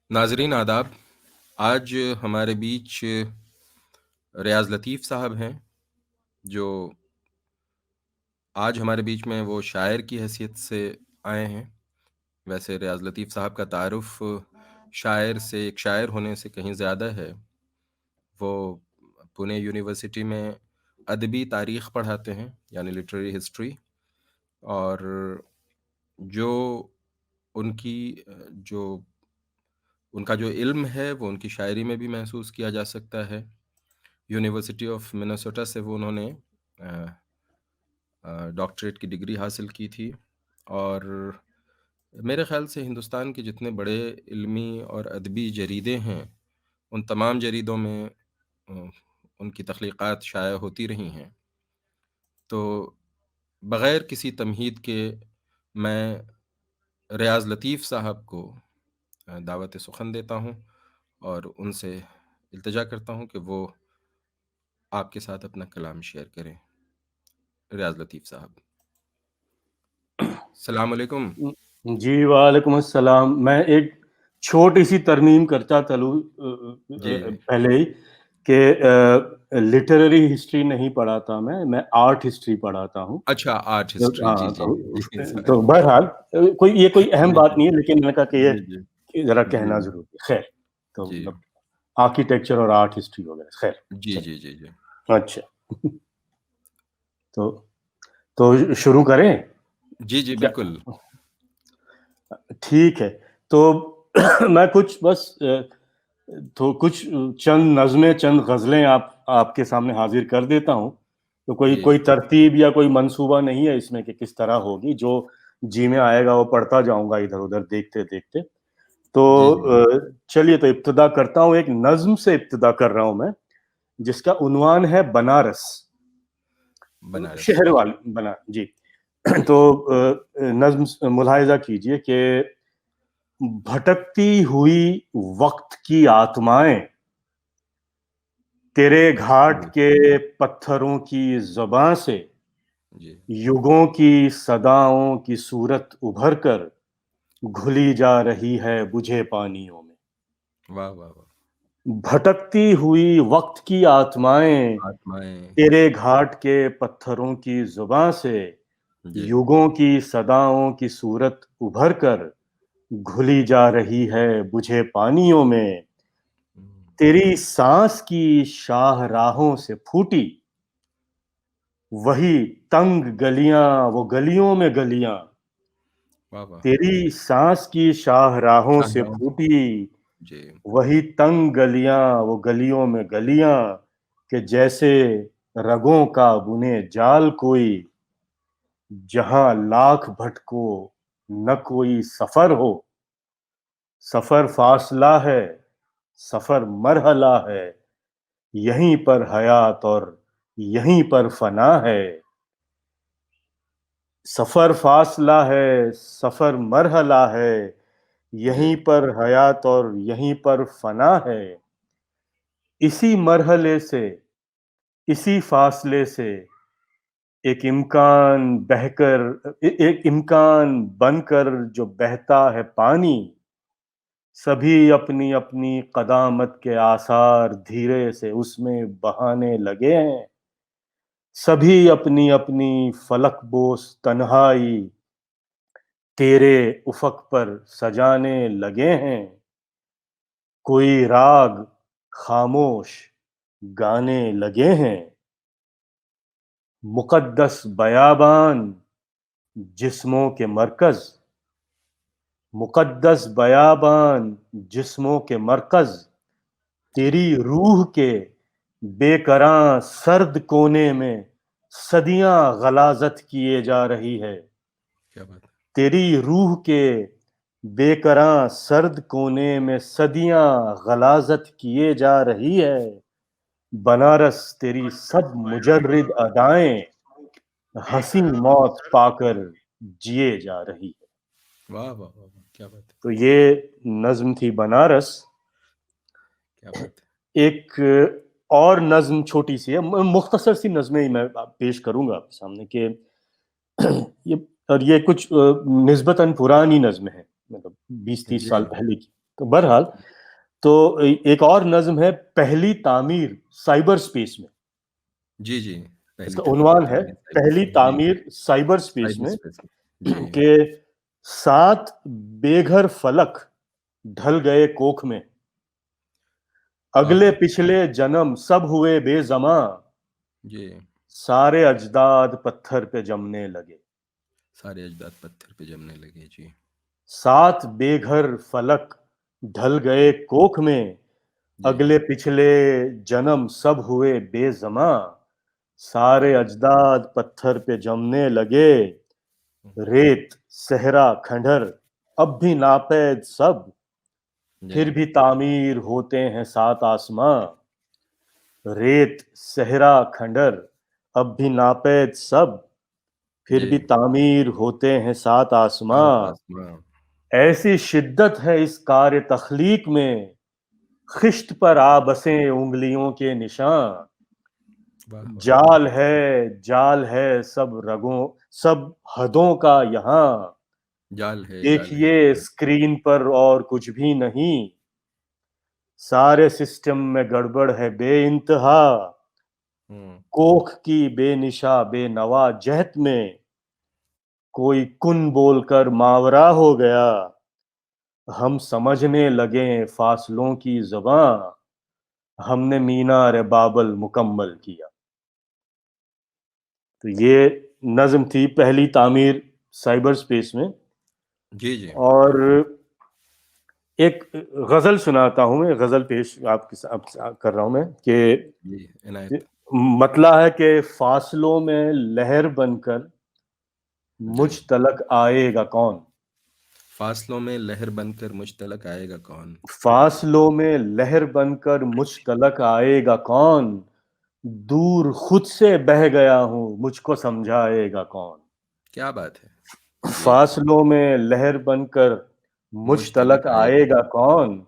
ناظرین آداب، آج ہمارے بیچ ریاض لطیف صاحب ہیں جو آج ہمارے بیچ میں وہ شاعر کی حیثیت سے آئے ہیں۔ ویسے ریاض لطیف صاحب کا تعارف شاعر سے، ایک شاعر ہونے سے کہیں زیادہ ہے۔ وہ پونے یونیورسٹی میں ادبی تاریخ پڑھاتے ہیں، یعنی لٹریری ہسٹری، اور جو ان کی ان کا جو علم ہے وہ ان کی شاعری میں بھی محسوس کیا جا سکتا ہے۔ یونیورسٹی آف منیسوٹا سے وہ انہوں نے ڈاکٹریٹ کی ڈگری حاصل کی تھی، اور میرے خیال سے ہندوستان کے جتنے بڑے علمی اور ادبی جریدے ہیں ان تمام جریدوں میں ان کی تخلیقات شائع ہوتی رہی ہیں۔ تو بغیر کسی تمہید کے میں ریاض لطیف صاحب کو دعوت سخن دیتا ہوں اور ان سے التجا کرتا ہوں کہ وہ آپ کے ساتھ اپنا کلام شیئر کریں۔ ریاض لطیف صاحب، السلام علیکم۔ جی وعلیکم السلام۔ میں ایک چھوٹی سی ترمیم کرتا چلوں جی پہلے ہی کہ لٹریری ہسٹری نہیں پڑھاتا، میں آرٹ ہسٹری پڑھاتا ہوں۔ اچھا، آرٹ ہسٹری، جی جی جی تو بہرحال کوئی اہم بات نہیں ہے، لیکن میں نے کہا کہ جی جی یہ ذرا جی کہنا ضروری ہے۔ خیر، تو جی آرکیٹیکچر اور آرٹ ہسٹری وغیرہ، خیر جی چلیں۔ جی جی جی اچھا، تو شروع کریں؟ جی جی کیا بالکل۔ ٹھیک ہے، تو میں کچھ چند نظمیں، چند غزلیں آپ کے سامنے حاضر کر دیتا ہوں۔ تو جی کوئی ترتیب یا کوئی منصوبہ نہیں ہے اس میں کہ کس طرح ہوگی، جو جی میں آئے گا وہ پڑھتا جاؤں گا ادھر ادھر دیکھتے دیکھتے۔ تو جی جی چلیے، تو ابتدا کرتا ہوں، ایک نظم سے ابتدا کر رہا ہوں میں، جس کا عنوان ہے بنارس، بنارس، شہر جی والا جی۔ تو نظم ملاحظہ کیجئے کہ بھٹکتی ہوئی وقت کی آتمائیں تیرے گھاٹ کے پتھروں کی زباں سے جی یگوں کی صداؤں کی صورت ابھر کر گھلی جا رہی ہے بجھے پانیوں میں۔ واہ واہ واہ۔ بھٹکتی ہوئی وقت کی آتمائیں آتمائیں، تیرے گھاٹ کے پتھروں کی زباں سے جی یگوں کی صداؤں کی صورت ابھر کر گھلی جا رہی ہے بجھے پانیوں میں۔ تیری سانس کی شاہ راہوں سے پھوٹی وہی تنگ گلیاں، وہ گلیوں میں گلیاں۔ واہ واہ۔ تیری سانس کی شاہ راہوں سے شاہراہوں سے، پھوٹی جی وہی تنگ گلیاں، وہ گلیوں میں گلیاں، کہ جیسے رگوں کا بنے جال کوئی، جہاں لاکھ بھٹکو نہ کوئی سفر ہو۔ سفر فاصلہ ہے، سفر مرحلہ ہے، یہیں پر حیات اور یہیں پر فنا ہے۔ سفر فاصلہ ہے، سفر مرحلہ ہے، جی یہیں پر حیات اور یہیں پر فنا ہے۔ اسی مرحلے سے، اسی فاصلے سے ایک امکان بن کر جو بہتا ہے پانی، سبھی اپنی اپنی قدامت کے آثار دھیرے سے اس میں بہانے لگے ہیں۔ سبھی اپنی اپنی فلک بوس تنہائی تیرے افق پر سجانے لگے ہیں۔ کوئی راگ خاموش گانے لگے ہیں۔ مقدس بیابان جسموں کے مرکز، مقدس بیابان جسموں کے مرکز، جی، تیری روح کے بے کراں سرد کونے میں صدیاں غلاظت کیے جا رہی ہے۔ کیا بات ہے۔ تیری روح کے بے کراں سرد کونے میں صدیاں غلاظت کیے جا رہی ہے۔ بنارس تیری سب مجرد ادائیں ہنسی موت پا کر جیے جا رہی ہے۔ واہ واہ واہ واہ، کیا بات ہے، تو یہ نظم تھی بنارس۔ کیا بات ہے۔ ایک اور نظم چھوٹی سی ہے، مختصر سی نظمیں ہی میں پیش کروں گا آپ کے سامنے، کہ یہ کچھ نسبتاً پرانی نظمیں ہیں، مطلب 20-30 جی سال پہلے کی۔ تو بہرحال تو ایک اور نظم ہے پہلی تعمیر سائبر سپیس میں. جی جی، اس پہلی کا عنوان ہے تعمیر سائبر پہلی سے، جی تعمیر سائبر سپیس سائبر میں اسپیس میں، جی کہ 7 بے گھر فلک ڈھل گئے کوکھ میں، واہ اگلے واہ، پچھلے جنم سب ہوئے بے زماں، جی سارے اجداد پتھر پہ جمنے لگے. سارے اجداد پتھر پہ جمنے لگے، جی 7 بے گھر فلک ڈھل گئے کوکھ میں، جی اگلے پچھلے جنم سب ہوئے بے زماں، سارے اجداد پتھر پہ جمنے لگے. ریت صحرا کھنڈر اب بھی ناپید سب، جی پھر بھی تعمیر ہوتے ہیں 7 آسماں. ریت صحرا کھنڈر اب بھی ناپید سب، پھر جی بھی تعمیر ہوتے ہیں 7 آسماں. سات آسماں، ایسی شدت ہے اس کار تخلیق میں، خشت پر آ بسیں انگلیوں کے نشاں. واہ واہ، جال ہے سب رگوں سب حدوں کا یہاں، جال ہے دیکھیے اسکرین پر اور کچھ بھی نہیں. سارے سسٹم میں گڑبڑ ہے بے انتہا، ہوں، کوکھ کی بے نشا بے نوا جہت میں، کوئی کن بول کر ماورا ہو گیا، ہم سمجھنے لگے فاصلوں کی زباں، ہم نے مینار بابل مکمل کیا. تو یہ نظم تھی پہلی تعمیر سائبر سپیس میں. جی جی اور ایک غزل سناتا ہوں میں، غزل پیش آپ کے ساتھ کر رہا ہوں میں کہ جی عنایت، مطلع ہے کہ فاصلوں میں لہر بن کر جی مجھ تلک آئے گا کون. فاصلوں میں لہر بن کر مجھ تلک آئے گا کون، فاصلوں میں لہر بن کر مجھ تلک آئے گا کون، دور خود سے بہہ گیا ہوں مجھ کو سمجھائے گا کون. کیا بات ہے، جی فاصلوں میں لہر بن کر مجھ تلک آئے گا کون،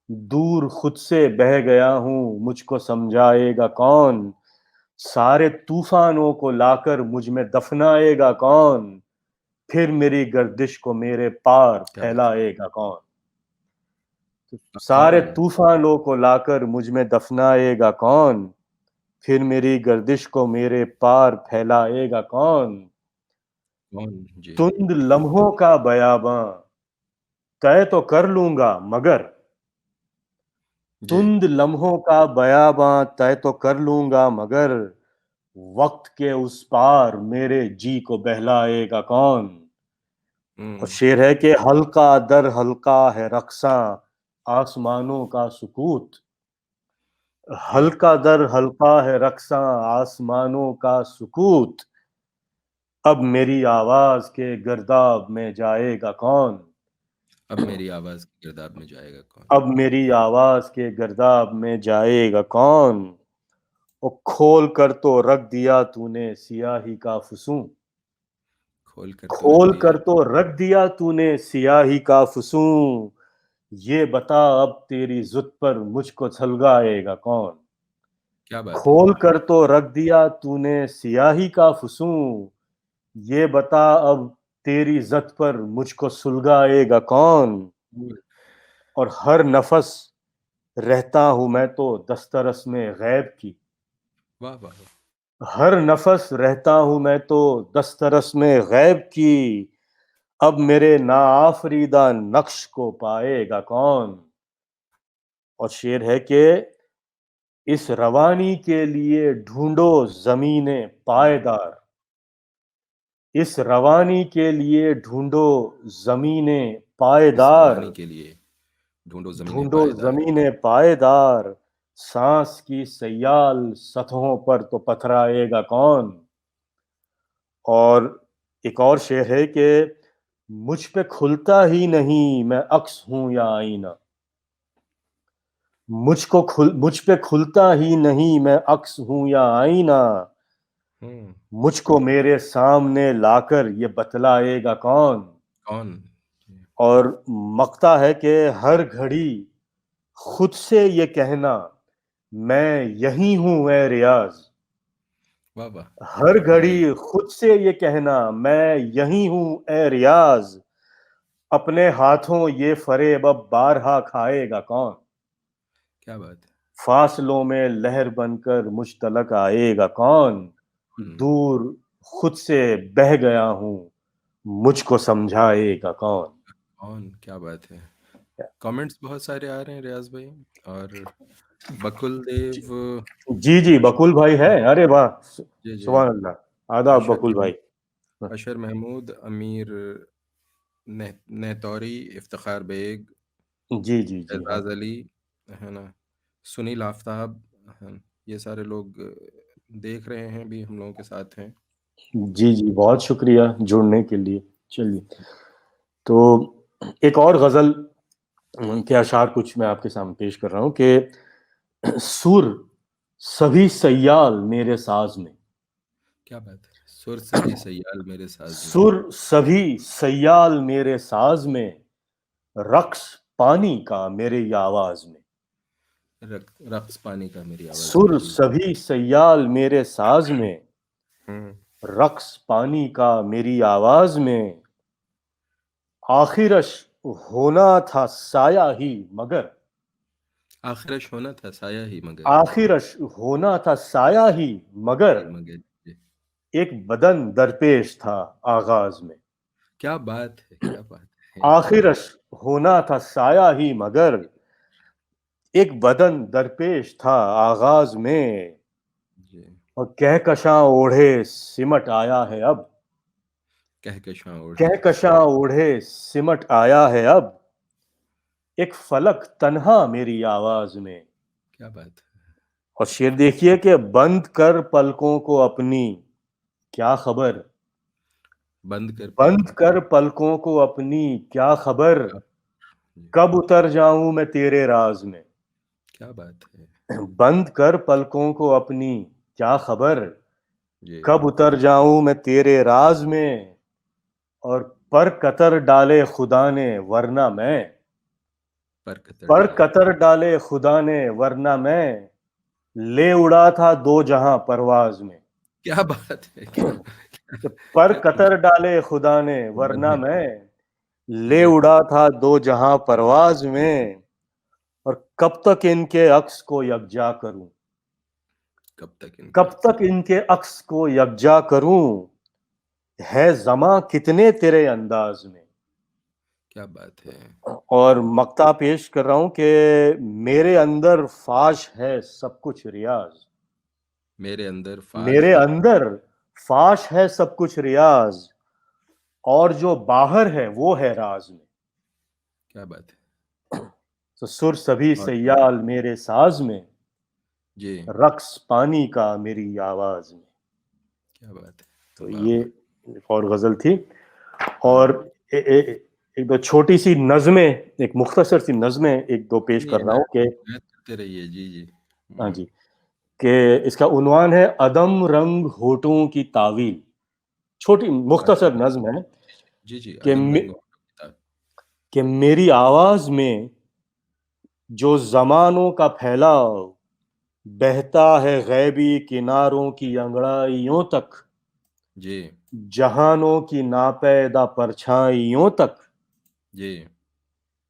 دور خود سے بہہ گیا ہوں مجھ کو سمجھائے گا کون. سارے طوفانوں کو لا کر مجھ میں دفنائے گا کون، پھر میری گردش کو میرے پار کیا بات ہے، پھیلائے گا کون. سارے کون طوفانوں کو لا کر مجھ میں دفنائے گا کون، پھر میری گردش کو میرے پار پھیلائے گا کون. کون، جی تند لمحوں کا بیاباں طے تو کر لوں گا مگر، جی تند لمحوں کا بیاباں طے تو کر لوں گا مگر، وقت کے اس پار میرے جی کو بہلائے گا کون. اور ہوں، شعر ہے کہ حلقہ در حلقہ ہے رقصاں آسمانوں کا سکوت، واہ، حلقہ در حلقہ ہے رقصاں آسمانوں کا سکوت، اب میری آواز کے گرداب میں جائے گا کون. اب میری آواز کی گرداب میں جائے گا کون، اب میری آواز کے گرداب میں جائے گا کون. وہ کھول کر تو رکھ دیا تو نے سیاہی کا فسوں، کھول کر تو رکھ دیا تو نے سیاہی کا فسوں، یہ بتا اب تیری زد پر مجھ کو چھلگائے گا کون. کیا بات ہے، کھول کر تو رکھ دیا تو نے سیاہی کا فسوں، یہ بتا اب تیری زد پر مجھ کو سلگائے گا کون. اور ہر نفس رہتا ہوں میں تو دسترس میں غیب کی، واہ واہ، ہر نفس رہتا ہوں میں تو دسترس میں غیب کی، اب میرے ناآفریدہ نقش کو پائے گا کون. اور شعر ہے کہ اس روانی کے لیے ڈھونڈو زمین پائیدار، اس روانی کے لیے ڈھونڈو زمین اس پائیدار، روانی کے لیے زمین ڈھونڈو پائیدار، زمین پائیدار، سانس کی سیال سطحوں پر تو پتھرائے گا کون. اور ایک اور شعر ہے کہ مجھ پہ کھلتا ہی نہیں میں عکس ہوں یا آئینہ، مجھ پہ کھلتا ہی نہیں میں عکس ہوں یا آئینہ، ہوں، مجھ کو میرے سامنے لا کر یہ بتلائے گا کون. کون، اور مقطع ہے کہ ہر گھڑی خود سے یہ کہنا میں یہی ہوں اے ریاض، واہ واہ، ہر جی گھڑی خود سے یہ کہنا میں یہی ہوں اے ریاض، اپنے ہاتھوں یہ فریب اب بارہا کھائے گا کون؟ کیا بات ہے. فاصلوں میں لہر بن کر مجھ تلک آئے گا کون؟ دور خود سے بہہ گیا ہوں، مجھ کو سمجھائے گا کون؟ کون؟ کیا بات ہے. کامنٹس بہت سارے آ رہے ہیں ریاض بھائی. اور بکل دیو جی جی اشر بکول بھائی ہے، ارے واہ، جی جی سبحان اللہ، آداب اشر بکول بھائی. اشر محمود، امیر نیتوری، افتخار بیگ، جی جی جی ہاں. اعزاز علی، ہے نا، سنیل آفتاب، ہے نا، یہ سارے لوگ دیکھ رہے ہیں بھی، ہم لوگوں کے ساتھ ہیں. جی جی بہت شکریہ جڑنے کے لیے. چلیے تو ایک اور غزل کے اشعار کچھ میں آپ کے سامنے پیش کر رہا ہوں کہ سر سبھی سیال میرے ساز میں. کیا بات ہے. سر سبھی سیال میرے ساز میں. سر سبھی سیال میرے ساز میں، رقص پانی کا میری آواز میں. رقص پانی کا میری آواز میں. سر جی. سبھی سیال میرے ساز میں، ہوں. رقص پانی کا میری آواز میں. آخرش ہونا تھا سایہ ہی مگر، آخرش ہونا تھا سایہ ہی مگر. آخرش ہونا تھا سایہ ہی مگر، مگر. جی. ایک بدن درپیش تھا آغاز میں. کیا بات ہے. کیا بات ہے. آخرش ہونا تھا سایہ ہی مگر، ایک بدن درپیش تھا آغاز میں. جی. اور کہکشاں اوڑھے سمٹ آیا ہے اب، کہکشاں اوڑھے کہکشاں اوڑھے سمٹ آیا ہے اب، ایک فلک تنہا میری آواز میں. کیا بات ہے. اور شعر دیکھیے کہ بند کر پلکوں کو اپنی، کیا خبر، بند کر بند پلکوں کو. کر پلکوں کو اپنی، کیا خبر، جی. کب اتر جاؤں میں تیرے راز میں. کیا بات ہے. بند کر پلکوں کو اپنی، کیا خبر، جی. کب اتر جاؤں میں تیرے راز میں. اور پر قطر ڈالے خدا نے ورنہ میں، پر قطر پر ڈالے. قطر ڈالے خدا نے ورنہ میں، لے اڑا تھا دو جہاں پرواز میں. کیا بات ہے. کیا کہ پر کیا قطر ڈالے خدا نے ورنہ بات میں، لے جی. اڑا تھا دو جہاں پرواز میں. اور کب تک ان کے عکس کو یکجا کروں، کب تک ان کے کب تک ان کے عکس کو یکجا کروں، ہے زماں کتنے تیرے انداز میں. کیا بات ہے. اور مقطع پیش کر رہا ہوں کہ میرے اندر فاش ہے سب کچھ ریاض، میرے اندر فاش میرے ہے. اندر فاش ہے سب کچھ ریاض، اور جو باہر ہے وہ ہے راز میں. کیا بات ہے. تو سر سبھی اور سیال میرے ساز میں، جی. رقص پانی کا میری آواز میں. کیا بات ہے. تو واہ یہ واہ. ایک اور غزل تھی. ہاں. اور ایک دو چھوٹی سی نظمیں، ایک مختصر سی نظمیں ایک دو پیش نہیں، کر رہا ہوں کہ عنایت کرتے رہیے. جی جی. ہاں جی، کہ اس کا عنوان ہے عدم رنگ ہونٹوں کی تعویل. چھوٹی مختصر عدم. نظم ہے جی جی. کہ عدم رنگ کتاب. کہ میری آواز میں جو زمانوں کا پھیلاؤ، بہتا ہے غیبی کناروں کی انگڑائیوں تک، جی. جہانوں کی ناپیدا پرچھائیوں تک. جی.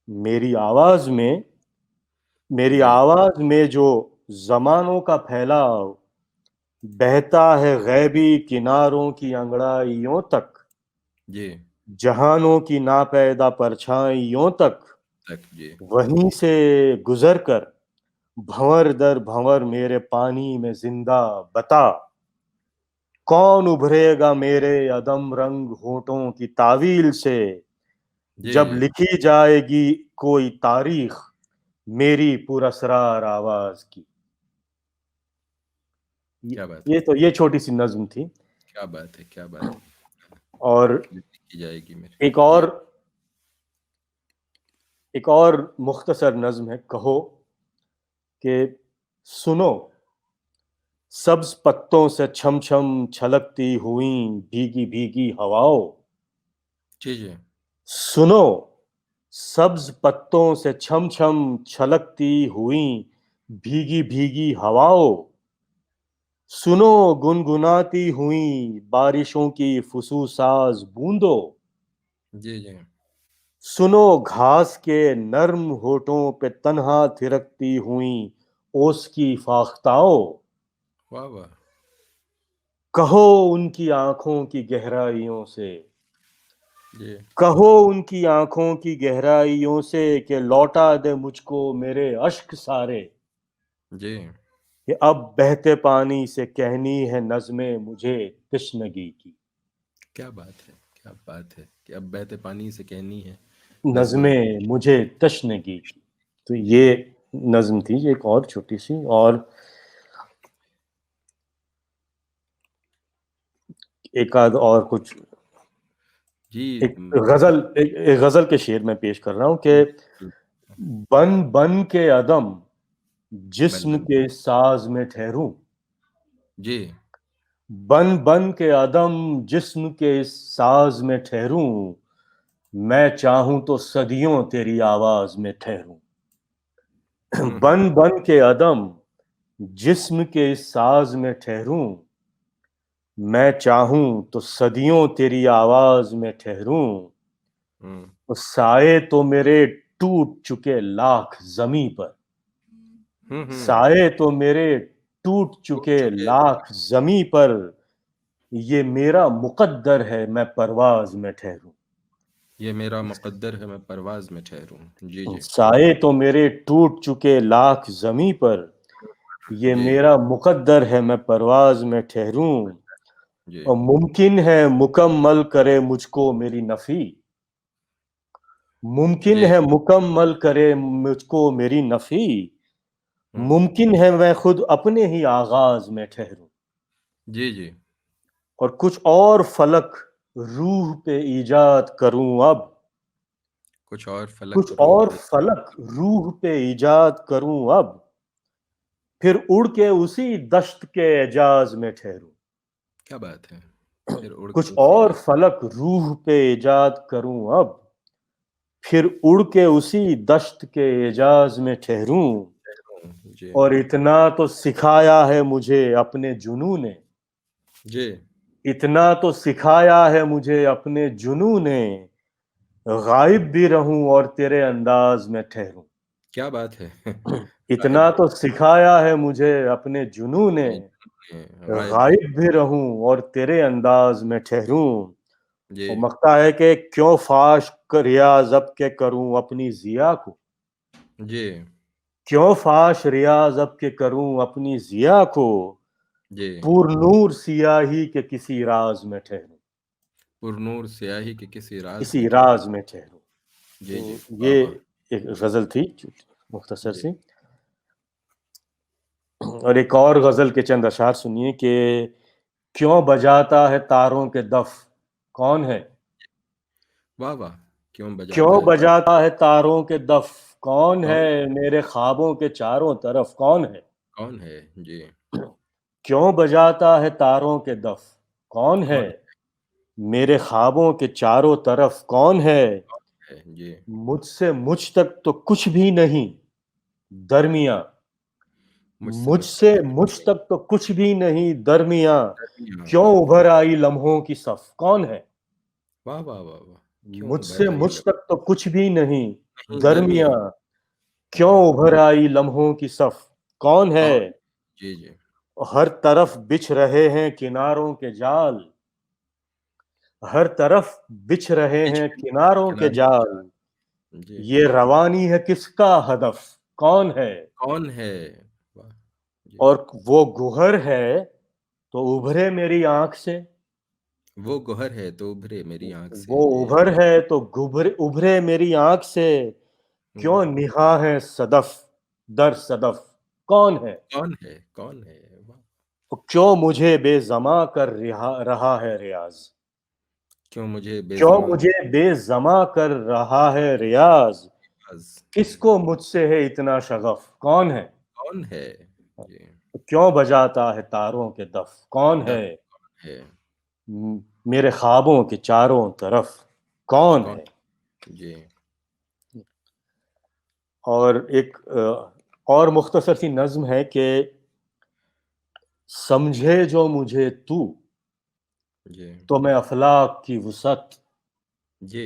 میری آواز میں، میری جی. آواز میں جو زمانوں کا پھیلاؤ، بہتا ہے غیبی کناروں کی انگڑائیوں تک، جی. جہانوں کی ناپیدا پرچھائیوں تک. تک. جی. وہیں سے گزر کر بھنور در بھنور میرے پانی میں زندہ بتا، کون ابھرے گا میرے عدم رنگ ہونٹوں کی تعویل سے، جی. جب لکھی جائے گی کوئی تاریخ میری پراسرار آواز کی. کیا بات ہے. یہ چھوٹی سی نظم تھی. کیا بات ہے. کیا بات ہے. اور کی جائے گی میری. ایک جی. اور ایک اور مختصر نظم ہے، کہو کہ سنو سبز پتوں سے چھم چھم چھلکتی ہوئیں بھیگی بھیگی ہواؤ، جی. جی. سنو سبز پتوں سے چھم چھم چھلکتی ہوئیں بھیگی بھیگی ہواؤ، سنو گنگناتی ہوئیں بارشوں کی فسوساز بوندو، جی. جی. سنو گھاس کے نرم ہونٹوں پہ تنہا تھرکتی ہوئیں اوس کی فاختاؤ، واہ واہ، کہو ان کی آنکھوں کی گہرائیوں سے، جی کہو ان کی آنکھوں کی گہرائیوں سے کہ لوٹا دے مجھ کو میرے اشک سارے، جی، کہ اب بہتے پانی سے کہنی ہے نظمیں مجھے تشنگی کی، کیا بات ہے، کیا بات ہے کہ اب بہتے پانی سے کہنی ہے نظمیں، نظمیں مجھے تشنگی کی۔ تو جی یہ نظم تھی، ایک اور چھوٹی سی، اور ایک آدھ اور کچھ، جی ایک غزل کے شعر میں پیش کر رہا ہوں کہ بالکل، بن بن کے عدم بن جسم بن، کے ساز میں ٹھہروں، جی بن بن کے عدم جسم کے ساز میں ٹھہروں، میں چاہوں تو صدیوں تیری آواز میں ٹھہروں، ہوں، بن بن کے عدم جسم کے ساز میں ٹھہروں، میں چاہوں تو صدیوں تیری آواز میں ٹھہروں، ہوں، سائے تو میرے ٹوٹ چکے لاکھ زمیں پر، ہوں، سائے تو میرے ٹوٹ ٹوٹ چکے چکے، لاکھ زمیں پر، یہ میرا مقدر ہے میں پرواز میں ٹھہروں، یہ میرا مقدر ہے میں پرواز میں ٹھہروں، جی جی سائے تو میرے ٹوٹ چکے لاکھ زمیں پر، یہ جی میرا مقدر ہے میں پرواز میں ٹھہروں، جی اور ممکن ہے مکمل کرے مجھ کو میری نفی، ممکن جی ہے مکمل کرے مجھ کو میری نفی، ہوں، ممکن ہے میں خود اپنے ہی آغاز میں ٹھہروں، جی جی اور کچھ اور فلک روح پہ ایجاد کروں اب، کچھ اور کچھ فلک روح اور پہ، فلک روح پہ ایجاد کروں اب، پھر اڑ کے اسی دشت کے اعجاز میں ٹھہروں، کیا بات ہے، پھر اڑ کے کچھ اسی اور فلک روح پہ ایجاد کروں اب، پھر اڑ کے اسی دشت کے اعجاز میں ٹھہروں، جی اور اتنا تو سکھایا ہے مجھے اپنے جنوں نے، جی اتنا تو سکھایا ہے مجھے اپنے جنوں نے، غائب بھی رہوں اور تیرے انداز میں ٹھہروں، کیا بات ہے، اتنا غائب تو سکھایا ہے مجھے اپنے جنوں نے، غائب بھی، غائب بھی رہوں اور تیرے انداز میں ٹھہروں، جی وہ مقتا ہے کہ کیوں فاش ریاض اب کے کروں اپنی ضیا کو، جی کیوں فاش ریاض اب کے کروں اپنی ضیا کو، جی پور نور سیاہی کے کسی راز میں ٹھہروں، پر نور سیاہی کے کسی راز میں کسی ٹھہروں، راز میں ٹھہروں۔ جی جی تو واہ یہ واہ، ایک غزل تھی مختصر جی سی، اور ایک اور غزل کے چند اشعار سنیے کہ کیوں بجاتا ہے تاروں کے دف، کون ہے؟ واہ واہ، کیوں بجاتا کیوں ہے بجاتا ہے تاروں کے دف، کون کون، ہے میرے خوابوں کے چاروں طرف، کون ہے؟ کون ہے، جی کیوں بجاتا ہے تاروں کے دف، کون ہے کون میرے خوابوں کے چاروں طرف، کون ہے؟ ہے، جی مجھ سے مجھ تک تو کچھ بھی نہیں درمیاں، مجھ مجھ تک سے تو کچھ مجھ نہیں، تک تو کچھ بھی نہیں درمیاں، درمیاں، کیوں ابھر آئی لمحوں کی صف، کون ہے؟ واہ واہ واہ واہ، کیوں مجھ ابھر سے آئی مجھ تک تو کچھ بھی نہیں نہیں درمیاں، درمیاں، کیوں ہوں، ابھر آئی لمحوں کی صف، کون ہے؟ کون، جی جی ہر طرف بچھ رہے ہیں کناروں کے جال، ہر طرف بچھ رہے بیچ ہیں میں کناروں کے کنارے جال، جی یہ روانی ہے کس کا ہدف، کون ہے؟ کون ہے، واہ، جی اور وہ گوہر ہے تو ابھرے میری آنکھ سے، وہ گوہر ہے تو ابھرے میری آنکھ سے، وہ جی ابھر ہے تو ابھرے میری آنکھ سے، ہوں، کیوں نہا ہے صدف در صدف، کون ہے؟ کون ہے، کون ہے، واہ، کیوں مجھے بے زماں کر رہا ہے ریاض، کیوں مجھے بے کیوں زماں مجھے بے زماں کر رہا ہے ریاض، باز، کس کو مجھ سے ہے اتنا شغف، کون ہے؟ کون ہے، جی کیوں بجاتا ہے تاروں کے دف، کون دف ہے ہے، میرے خوابوں کے چاروں طرف، کون کون، ہے؟ جی اور ایک اور مختصر سی نظم ہے کہ سمجھے جو مجھے جی تو میں افلاک کی وسعت، جی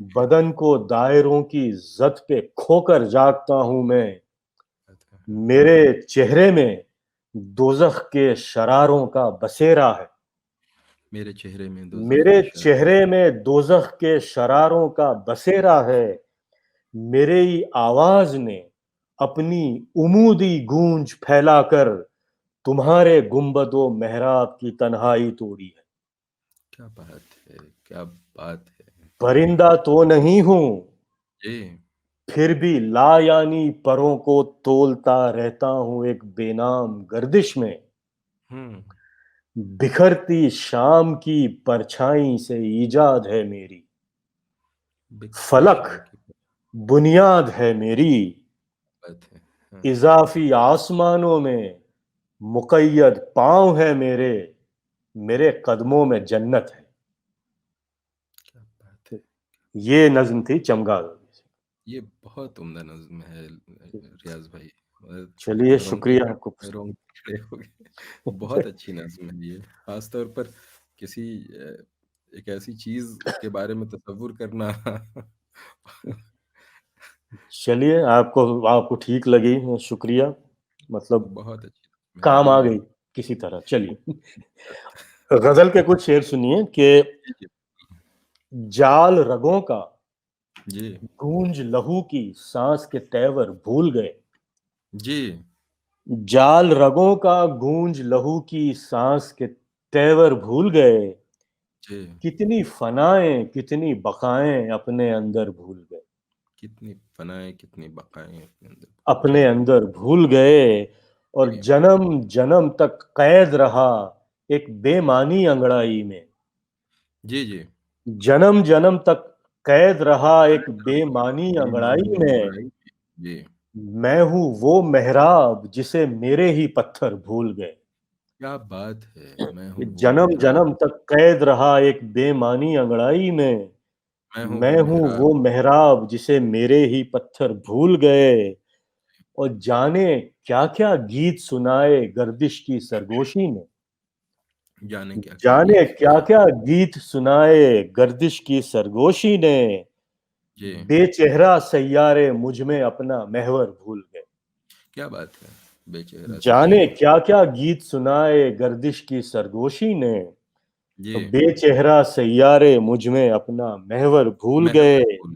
بدن کو دائروں کی زد پہ کھو کر جاگتا ہوں میں، میرے چہرے میں دوزخ کے شراروں کا بسیرا ہے، میرے چہرے میں دوزخ میرے کے شرار. چہرے میں دوزخ کے شراروں کا بسیرا ہے، میرے ہی آواز نے اپنی عمودی گونج پھیلا کر تمہارے گنبد و محراب کی تنہائی توڑی ہے۔ کیا بات ہے، کیا بات ہے. پرندہ تو نہیں ہوں، جی. پھر بھی لا یعنی پروں کو تولتا رہتا ہوں ایک بے نام گردش میں، ہوں. بکھرتی شام کی پرچھائی سے ایجاد ہے میری، بکھرتی فلک شام کی بنیاد ہے میری، بات ہے. ہاں. اضافی آسمانوں میں مقید پاؤں ہے میرے، میرے قدموں میں جنت ہے۔ کیا بات ہے. یہ نظم تھی چمگادڑ۔ یہ بہت عمدہ نظم ہے ریاض بھائی. چلیے رونگٹے شکریہ آپ کو۔ رونگٹے کھڑے ہو گئے. بہت اچھی نظم ہے یہ، خاص طور پر کسی ایک ایسی چیز کے بارے میں تصور کرنا. چلیے آپ کو ٹھیک لگی، شکریہ، مطلب بہت اچھی نظم ہے کام آ یہ. گئی کسی طرح۔ چلیے غزل کے کچھ شعر سنیے کہ جی جال رگوں کا جی گونج لہو کی سانس کے تیور بھول گئے، جی جال رگوں کا گونج لہو کی سانس کے تیور بھول گئے، جی. کتنی فنائیں کتنی بقائیں اپنے اندر بھول گئے، کتنی فنائیں کتنی بقائیں اپنے اندر. جی اپنے اندر بھول گئے، اور جی جنم جنم تک قید رہا ایک بے معنی انگڑائی میں، جی جی. جنم جنم تک قید رہا ایک بے معنی انگڑائی بیمانی میں، انگڑائی. جی. میں ہوں وہ محراب جسے میرے ہی پتھر بھول گئے، کیا بات ہے، میں ہوں وہ جنم محراب. جنم تک قید رہا ایک بے معنی انگڑائی میں، میں ہوں وہ میں ہوں محراب. وہ محراب جسے میرے ہی پتھر بھول گئے، اور جانے کیا کیا گیت سنائے گردش کی سرگوشی میں، جانے کیا کیا جانے گیت کیا سنائے. کیا گیت سنائے گردش کی سرگوشی نے، جی. بے چہرہ سیارے مجھ میں اپنا محور بھول گئے، کیا بات ہے، بے چہرہ جانے سیارے. کیا کیا گیت سنائے گردش کی سرگوشی نے، جی. بے چہرہ سیارے مجھ میں اپنا محور بھول گئے، محور بھول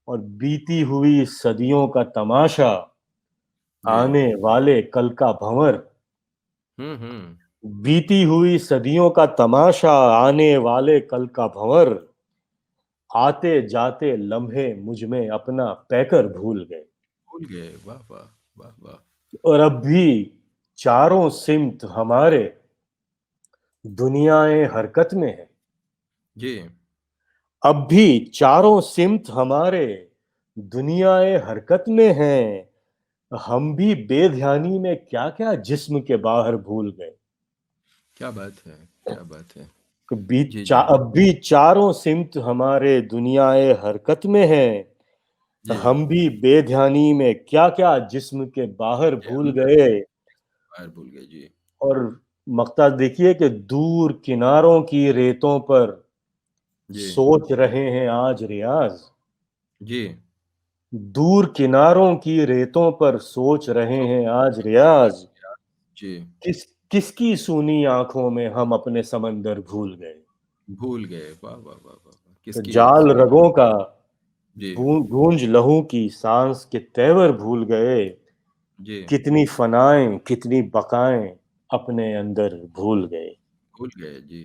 اور بیتی ہوئی صدیوں کا تماشا، گئے. جی. آنے والے کل کا بھنور، ہوں. بیتی ہوئی صدیوں کا تماشا، آنے والے کل کا بھنور، آتے جاتے لمحے مجھ میں اپنا پیکر بھول گئے، بھول گئے. واہ واہ واہ واہ. اور اب بھی چاروں سمت ہمارے دنیائے حرکت میں ہے، جی. اب بھی چاروں سمت ہمارے دنیائے حرکت میں ہیں، ہم بھی بے دھیانی میں کیا کیا جسم کے باہر بھول گئے، کیا بات ہے، کیا بات ہے. کہ جی جی اب بھی چاروں سمت ہمارے دنیائے حرکت میں ہیں، جی. ہم بھی بے دھیانی میں کیا کیا جسم کے باہر کے بھول اندر گئے، باہر بھول گئے. جی. اور مقطع دیکھیے کہ دور کناروں کی ریتوں پر جی سوچ رہے ہیں آج ریاض، جی. دور کناروں کی ریتوں پر سوچ رہے سو ہیں آج ریاض، جی. کس کس کی سونی آنکھوں میں ہم اپنے سمندر بھول گئے، بھول گئے. واہ واہ واہ واہ واہ. کس کی جال سنی رگوں کا جی گونج لہو کی سانس کے تیور بھول گئے، جی. کتنی فنائیں کتنی بقائیں اپنے اندر بھول گئے۔ بھول گئے. جی.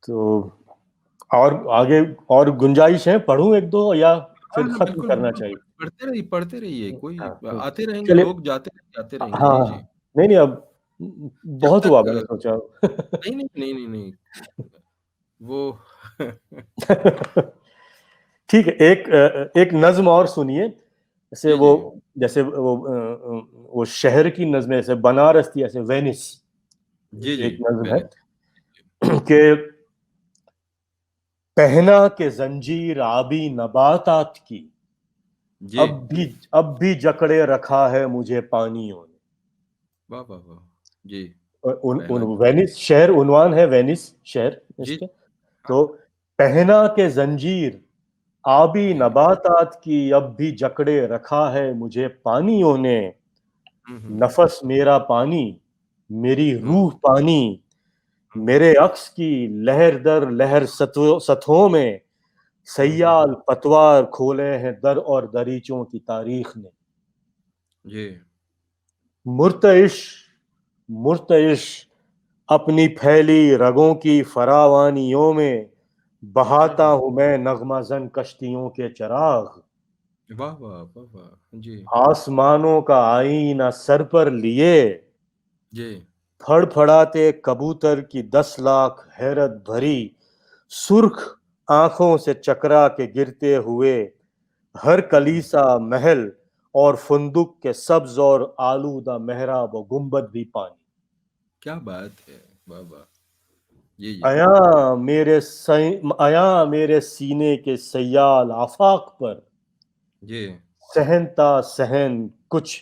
تو اور آگے اور گنجائش ہے، پڑھوں ایک دو یا ہاں پھر ہاں، ختم بالکل کرنا بالکل. چاہیے؟ پڑھتے رہیے، کوئی ہاں آتے رہیں گے چلے، لوگ، جاتے رہیں گے. ہاں جی ہاں، جی. نہیں نہیں، اب جب بہت ہوا تک میں نے سوچا۔ نہیں نہیں نہیں نہیں نہیں وہ. ٹھیک ہے، ایک نظم اور سنیے، جی جی جیسے وہ شہر کی نظمیں، جیسے بنارس تھی، ایسے وینس جی جی. ایک نظم وینس. ہے کہ پہنا کہ زنجیر آبی نباتات کی، جی. اب بھی جکڑے رکھا ہے مجھے پانیوں نے، واہ واہ واہ. جی. اور پہنا. وینس شہر عنوان ہے، وینس شہر اس جی. کے، ہاں. تو پہنا کے زنجیر آبی جی۔ نباتات کی اب بھی جکڑے رکھا ہے مجھے پانیوں نے، ہوں، ہوں، نفس میرا پانی، میری ہوں، روح پانی، ہوں، ہوں، میرے عکس کی لہر در لہر سطحوں میں ہوں، ہوں، سیال پتوار کھولے ہیں در اور دریچوں کی تاریخ نے۔ جی۔ مرتعش مرتعش اپنی پھیلی رگوں کی فراوانیوں میں جی، بہاتا ہوں میں نغمہ زن کشتیوں کے چراغ، واہ واہ واہ واہ! جی، آسمانوں کا آئینہ سر پر لیے، جی، پھڑ پھڑاتے کبوتر کی 10 لاکھ حیرت بھری سرخ آنکھوں سے چکرا کے گرتے ہوئے ہر ہوں، کلیسا محل اور فندق کے سبز اور آلودہ محراب و گنبد بھی پانی۔ کیا بات ہے! واہ واہ! جی، جی، عیاں میرے سینے کے سیال آفاق پر، جی، سہنتا سہن کچھ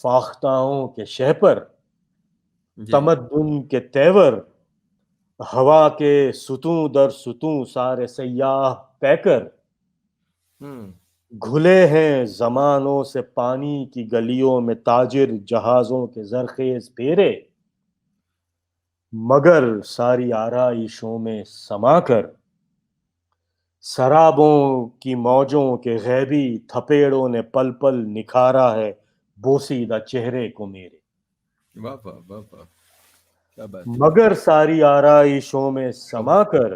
فاختاؤں کے شہ پر، جی، تمدن کے تیور ہوا کے ستوں در ستوں سارے سیاہ پیکر، ہوں، گھلے ہیں زمانوں سے پانی کی گلیوں میں تاجر جہازوں کے زرخیز پھیرے، مگر ساری آرائشوں میں سما کر سرابوں کی موجوں کے غیبی تھپیڑوں نے پل پل نکھارا ہے بوسیدہ چہرے کو میرے، واہ واہ واہ واہ! کیا بات ہے! مگر ساری آرائشوں میں شب سما کر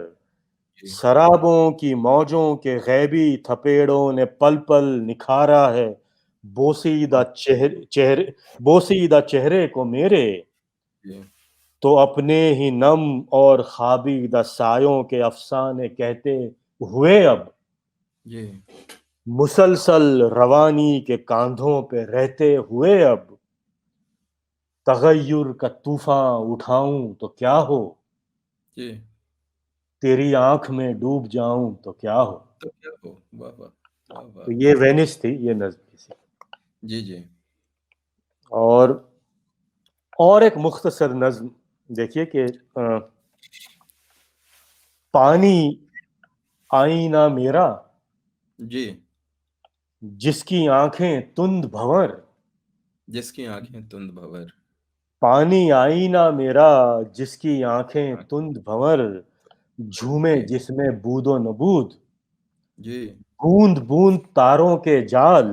جی، سرابوں کی موجوں کے غیبی تھپیڑوں نے پل پل نکھارا ہے ہوں، بوسیدہ چہرے کو میرے، جی، تو اپنے ہی نم اور خوابیدہ سایوں کے افسانے کہتے ہوئے اب جی، مسلسل روانی کے کاندھوں پہ رہتے ہوئے اب تغیر کا طوفاں اٹھاؤں تو کیا ہو، جی، تیری آنکھ میں ڈوب جاؤں تو کیا ہو۔ تو کیا ہو! واہ واہ! واہ تو واہ! یہ وینس تھی، یہ نظم کسی جی، جی، اور ایک مختصر نظم دیکھیے کہ پانی آئینہ میرا جی، جس کی آنکھیں تند بھنور، جس کی آنکھیں تند بھور، پانی آئینہ میرا جس کی آنکھیں آنکھ تند بھنور، جھومے جی، جس میں بود و نبود، جی، بوند بوند تاروں کے جال،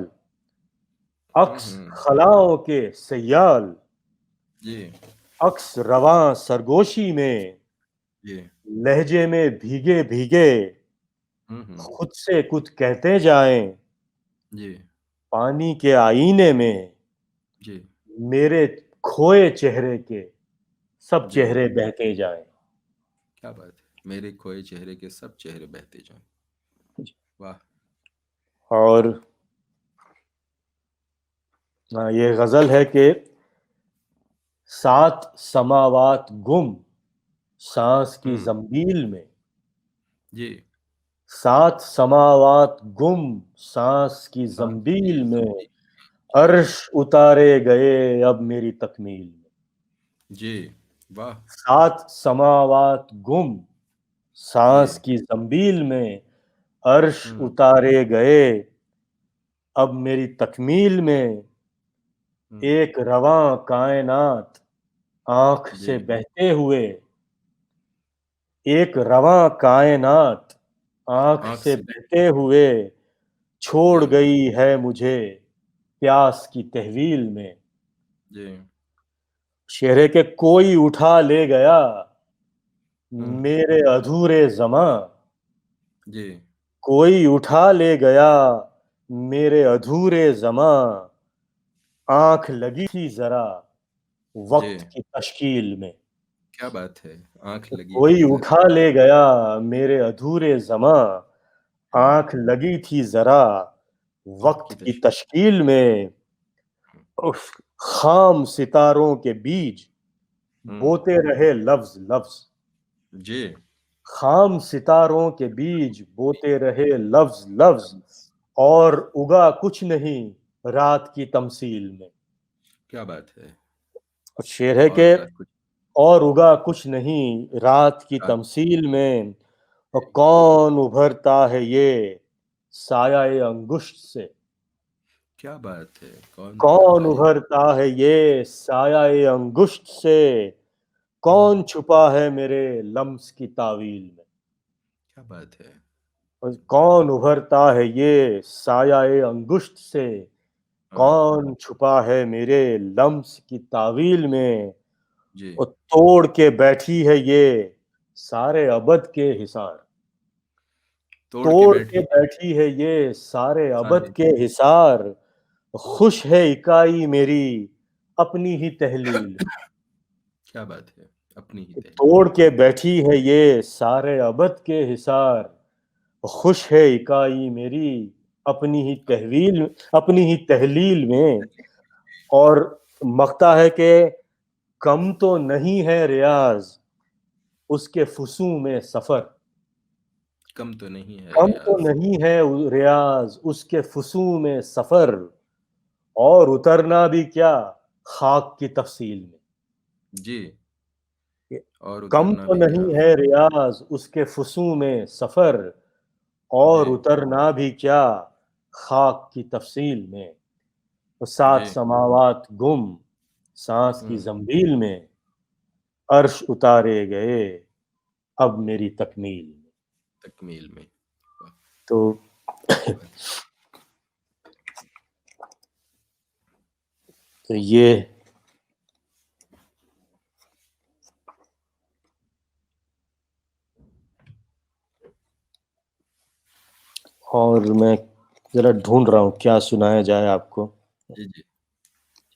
ہوں، عکس ہوں، خلاؤں کے سیال، جی، عکس رواں سرگوشی میں جی، لہجے میں بھیگے بھیگے ہوں، ہوں، خود سے کچھ کہتے جائیں، جی، پانی کے آئینے میں جی، میرے کھوئے چہرے کے سب جی، چہرے بہتے جائیں۔ کیا بات ہے! میرے کھوئے چہرے کے سب چہرے بہتے جائیں، واہ! اور یہ غزل ہے کہ 7 سماوات گم سانس کی ہوں، زنبیل میں، جی، 7 سماوات گم سانس کی سانس کی زنبیل میں، زنجیر جی، عرش اتارے گئے اب میری تکمیل میں، جی، واہ! 7 سماوات گم جی، سانس کی زنبیل میں، عرش ہوں، اتارے گئے اب میری تکمیل میں، ہوں، ایک رواں کائنات آنکھ سے جی، بہتے ہوئے، ایک رواں کائنات آنکھ آنکھ سے سے بہتے ہوئے چھوڑ جی، گئی ہے مجھے پیاس کی تحویل میں، جی، شعر ہے کہ کوئی اٹھا لے گیا ہوں، میرے ادھورے زماں، جی، کوئی اٹھا لے گیا میرے ادھورے زماں، آنکھ لگی تھی ذرا جی، وقت کی تشکیل میں، کیا بات ہے! آنکھ لگی کوئی تھی ذرا اٹھا لے گیا میرے ادھورے زماں، ہوں، آنکھ لگی تھی ذرا وقت وقت کی کی تشکیل میں، اف، خام ستاروں کے بیج ہوں، بوتے رہے لفظ لفظ، جی، خام ستاروں کے بیج بوتے رہے لفظ لفظ، اور اگا کچھ نہیں رات کی تمثیل میں، کیا بات ہے! اور شعر ہے اور کہ کا کچھ اور اگا کچھ نہیں رات کی رات تمثیل میں، اور کون ابھرتا ہے یہ سایہ انگشت سے، کیا بات ہے، کون کون ابھرتا ہے؟ ابھرتا ہے یہ سایہ انگشت سے، کون چھپا ہے میرے لمس کی تعویل میں، کیا بات ہے؟ کون ابھرتا ہے یہ سایہ انگشت سے، ہاں کون چھپا ہے میرے لمس کی تعویل میں، جی، اور توڑ کے بیٹھی ہے یہ سارے ابد کے حصار، توڑ کے توڑ کے بیٹھی بیٹھی ہے یہ سارے ابد سارے، کے حصار، خوش ہے اکائی میری اپنی ہی تحلیل، کیا بات ہے، اپنی ہی تحریر توڑ میں، کے بیٹھی ہے یہ سارے ابد کے حصار، خوش ہے اکائی میری اپنی ہی تحویل، اپنی ہی تحلیل میں، اور مغتا ہے کہ کم تو نہیں ہے ریاض اس کے فسوں میں سفر، کم تو نہیں ہے کم تو ریاض، نہیں ہے ریاض اس کے فسوں میں سفر، اور اترنا بھی کیا خاک کی تفصیل میں، جی، اور کم اترنا تو بھی کیا، نہیں ہے ریاض اس کے فسوں میں سفر، اور جی، اترنا بھی کیا خاک کی تفصیل میں، سات جی، سماوات گم سانس کی ہوں، زنبیل میں، عرش اتارے گئے اب میری تکمیل میں۔ تکمیل میں، واہ، تو بہت تو یہ اور میں ذرا ڈھونڈ رہا ہوں کیا سنایا جائے آپ کو جی، جی،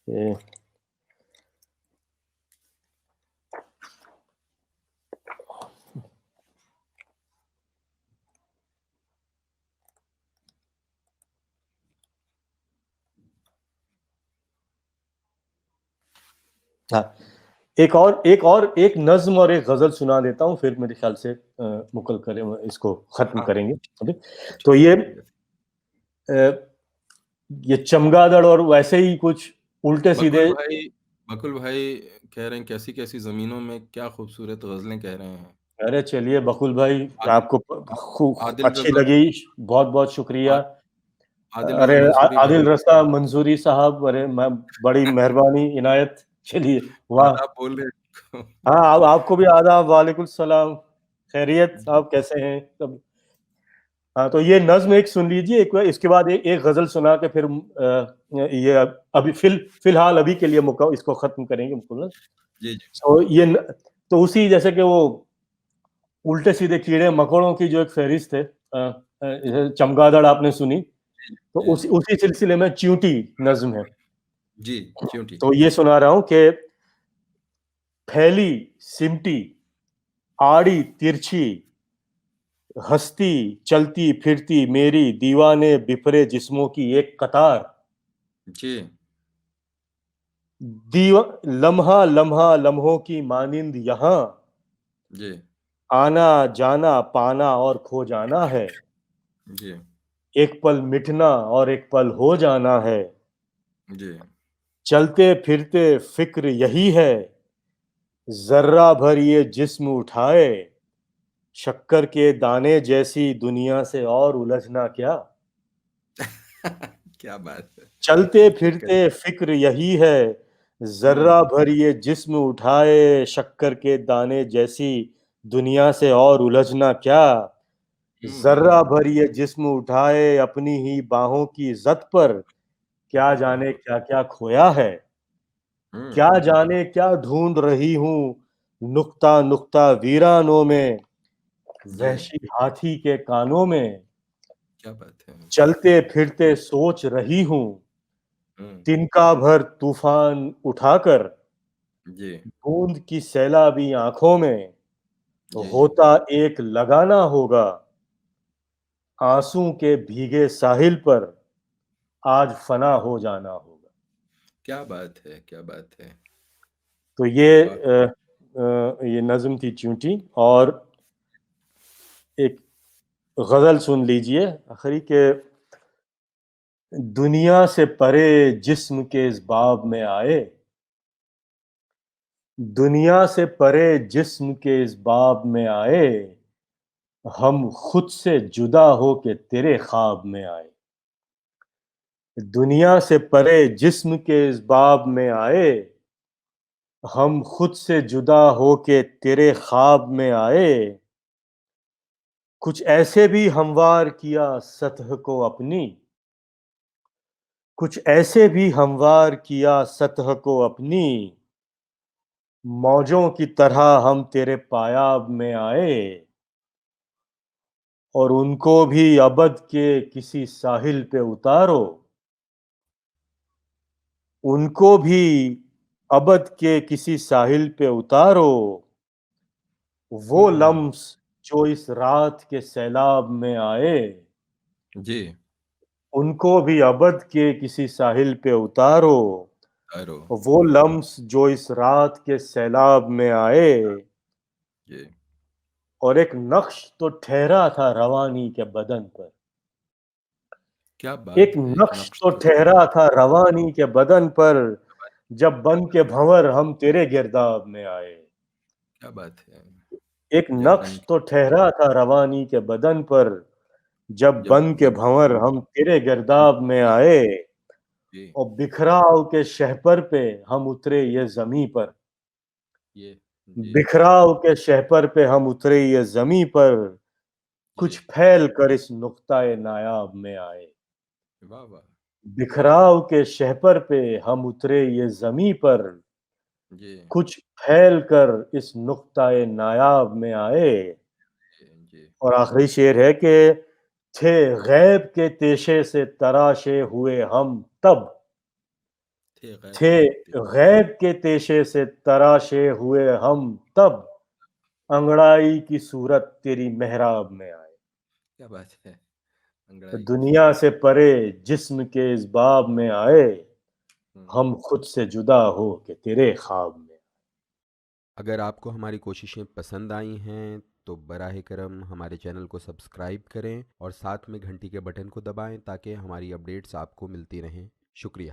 کہ ہاں ایک نظم اور ایک غزل سنا دیتا ہوں، پھر میرے خیال سے مکل کریں اس کو ختم ہاں، کریں گے ابھی۔ تو ٹھیک ہے، ٹھیک ہے، یہ چمگادڑ اور ویسے ہی کچھ الٹے بکل سیدھے۔ بھائی، بکل بھائی کہہ رہے ہیں کیسی کیسی زمینوں میں کیا خوبصورت غزلیں کہہ رہے ہیں، ارے چلیے بکل بھائی، عادل آپ کو عادل اچھی رضا، لگی، بہت بہت شکریہ۔ عادل رضا ارے منصوری بھائی، عادل رضا منصوری صاحب، ارے میں بڑی مہربانی عنایت، چلیے واہ۔ آداب بول رہے ہیں۔ ہاں آپ کو بھی آداب، وعلیکم السلام، خیریت، جی، آپ کیسے ہیں سب؟ ہاں تو یہ نظم ایک سن لیجیے، اس کے بعد ایک غزل سنا کے پھر یہ ابھی فی الحال ابھی کے لیے اس کو ختم کریں گے مکمل۔ جی، جی، تو تو اسی جیسے کہ وہ الٹے سیدھے کیڑے مکوڑوں کی جو ایک فہرست ہے، چمگادڑ آپ نے سنی، تو جی، جی، اسی سلسلے میں چیونٹی نظم ہے، جی، چیونٹی، تو یہ سنا رہا ہوں کہ پھیلی سمٹی آڑی ترچھی ہستی چلتی پھرتی میری دیوانے بپھرے جسموں کی ایک قطار، جی، لمحہ لمحہ لمحوں کی مانند یہاں جی، آنا جانا پانا اور کھو جانا ہے، جی، ایک پل مٹنا اور ایک پل ہو جانا ہے، جی، چلتے پھرتے فکر یہی ہے ذرہ بھر یہ جسم اٹھائے شکر کے دانے جیسی دنیا سے اور الجھنا کیا، کیا بات ہے، چلتے شکر، پھرتے فکر یہی ہے ہوں، ذرہ بھر یہ جسم اٹھائے شکر کے دانے جیسی دنیا سے اور الجھنا کیا، ہوں، ذرہ بھر یہ جسم اٹھائے اپنی ہی باہوں کی زد پر کیا واہ، واہ، جانے واہ، کیا کیا کھویا ہے، ہوں، کیا جانے کیا ڈھونڈ رہی ہوں نقطہ نقطہ ویرانوں میں جی، وحشی ہاتھی کے کانوں میں، کیا بات ہے، چلتے پھرتے سوچ رہی ہوں ہوں، تنکا بھر طوفان اٹھا کر جی، بوند کی سیلابی آنکھوں میں جی، جی، ہوتا ایک لگانا ہوگا آنسوں کے بھیگے ساحل پر آج فنا ہو جانا ہوگا۔ کیا بات ہے، کیا بات ہے، تو یہ واہ، یہ نظم تھی چونٹی، اور ایک غزل سن لیجئے آخری کہ دنیا سے پرے جسم کے اس باب میں آئے، دنیا سے پرے جسم کے اس باب میں آئے ہم خود سے جدا ہو کے تیرے خواب میں آئے، دنیا سے پرے جسم کے اس باب میں آئے، ہم خود سے جدا ہو کے تیرے خواب میں آئے، کچھ ایسے بھی ہموار کیا سطح کو اپنی، کچھ ایسے بھی ہموار کیا سطح کو اپنی، موجوں کی طرح ہم تیرے پایاب میں آئے، اور ان کو بھی ابد کے کسی ساحل پہ اتارو، ان کو بھی ابد کے کسی ساحل پہ اتارو، وہ ہوں لمس جو اس رات کے سیلاب میں آئے، جی ان کو بھی ابد کے کسی ساحل پہ اتارو، آرو وہ لمس جو اس رات کے سیلاب میں آئے، جی اور ایک نقش تو ٹھہرا تھا روانی کے بدن پر، کیا ایک بات ہے ایک نقش نقش تو تو ٹھہرا تھا روانی کے بدن پر، جب بن کے بھنور ہم تیرے گرداب میں آئے، کیا بات ہے ایک جب نقش بن تو ٹھہرا تھا روانی کے بدن پر، جب جب بن کے بن بھنور ہم تیرے ہم گرداب میں آئے، جی اور بکھراؤ کے شہپر پہ ہم اترے یہ زمیں پر، یہ جی بکھراؤ کے شہپر پہ ہم اترے یہ زمیں پر، جی کچھ پھیل کر اس نقطۂ نایاب میں آئے، واہ واہ بکھراؤ کے شہپر پہ ہم اترے یہ زمیں پر، جی کچھ پھیل کر اس نقطۂ نایاب میں آئے، جی جی اور آخری شعر ہے کہ تھے غیب کے تیشے سے تراشے ہوئے ہم تب، تھے غیب تھے کے غیب کے تیشے سے تراشے ہوئے ہم تب، انگڑائی کی صورت تیری محراب میں آئے، کیا بات ہے انگڑائی کی دنیا صورت سے پرے جسم کے اس باب میں آئے، ہوں ہم خود سے جدا ہو کے تیرے خواب میں۔ اگر آپ کو ہماری کوششیں پسند آئی ہیں تو براہ کرم ہمارے چینل کو سبسکرائب کریں اور ساتھ میں گھنٹی کے بٹن کو دبائیں تاکہ ہماری اپڈیٹس آپ کو ملتی رہیں۔ شکریہ۔